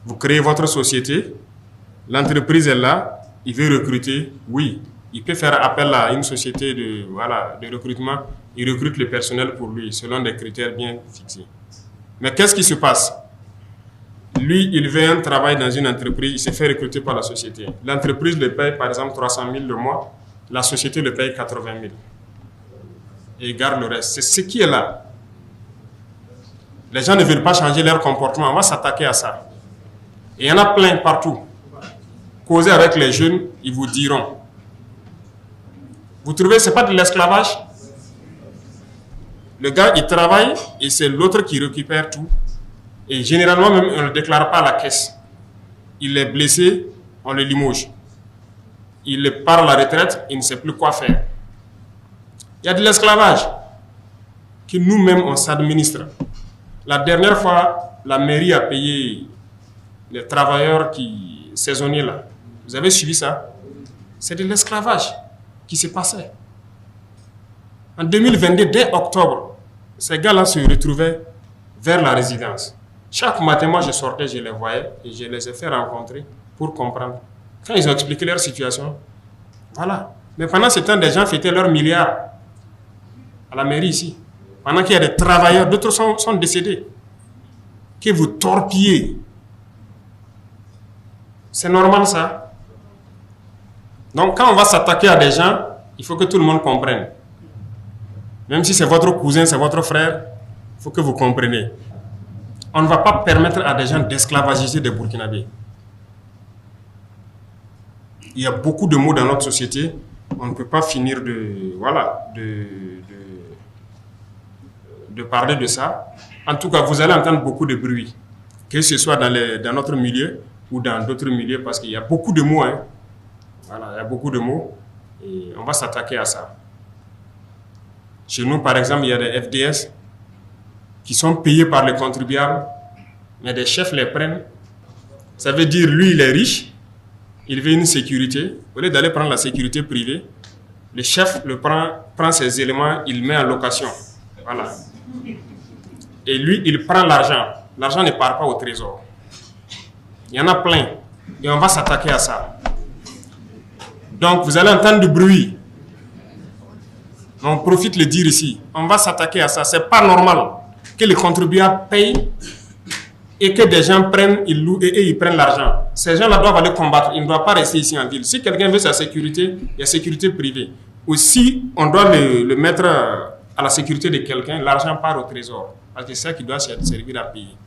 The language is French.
Vous créez votre société, l'entreprise est là, il veut recruter, oui. Il peut faire appel à une société de recrutement, il recrute le personnel pour lui, selon des critères bien fixés. Mais qu'est-ce qui se passe? Lui, il veut un travail dans une entreprise, il se fait recruter par la société. L'entreprise le paye par exemple 300 000 le mois, la société le paye 80 000. Et il garde le reste. C'est ce qui est là. Les gens ne veulent pas changer leur comportement, on va s'attaquer à ça. Et il y en a plein partout. Causez avec les jeunes, ils vous diront. Vous trouvez que ce n'est pas de l'esclavage? Le gars, il travaille et c'est l'autre qui récupère tout. Et généralement, même, on ne le déclare pas à la caisse. Il est blessé, on le limoge. Il part à la retraite, il ne sait plus quoi faire. Il y a de l'esclavage que nous-mêmes, on s'administre. La dernière fois, la mairie a payé les travailleurs saisonniers là. Vous avez suivi ça? C'est de l'esclavage qui se passait. En 2022, dès octobre, ces gars-là se retrouvaient vers la résidence. Chaque matin, moi, je sortais, je les voyais et je les ai fait rencontrer pour comprendre. Quand ils ont expliqué leur situation, voilà. Mais pendant ce temps, des gens fêtaient leurs milliards à la mairie ici. Pendant qu'il y a des travailleurs, d'autres sont décédés. Que vous torpillez. C'est normal ça. Donc quand on va s'attaquer à des gens, il faut que tout le monde comprenne. Même si c'est votre cousin, c'est votre frère, il faut que vous compreniez. On ne va pas permettre à des gens d'esclavagiser des Burkinabés. Il y a beaucoup de mots dans notre société. On ne peut pas finir de parler de ça. En tout cas, vous allez entendre beaucoup de bruit, que ce soit dans notre milieu ou dans d'autres milieux, parce qu'il y a beaucoup de mots. Hein. Voilà, il y a beaucoup de mots et on va s'attaquer à ça. Chez nous, par exemple, il y a des FDS qui sont payés par les contribuables, mais des chefs les prennent. Ça veut dire, lui, il est riche, il veut une sécurité. Au lieu d'aller prendre la sécurité privée, le chef prend ses éléments, il met en location. Voilà. Et lui, il prend l'argent. L'argent ne part pas au trésor. Il y en a plein. Et on va s'attaquer à ça. Donc, vous allez entendre du bruit. On profite de le dire ici. On va s'attaquer à ça. Ce n'est pas normal que les contribuables payent et que des gens prennent, ils louent et ils prennent l'argent. Ces gens-là doivent aller combattre. Ils ne doivent pas rester ici en ville. Si quelqu'un veut sa sécurité, il y a sécurité privée. Ou si on doit le mettre à la sécurité de quelqu'un, l'argent part au trésor. Parce que c'est ça qui doit servir à payer.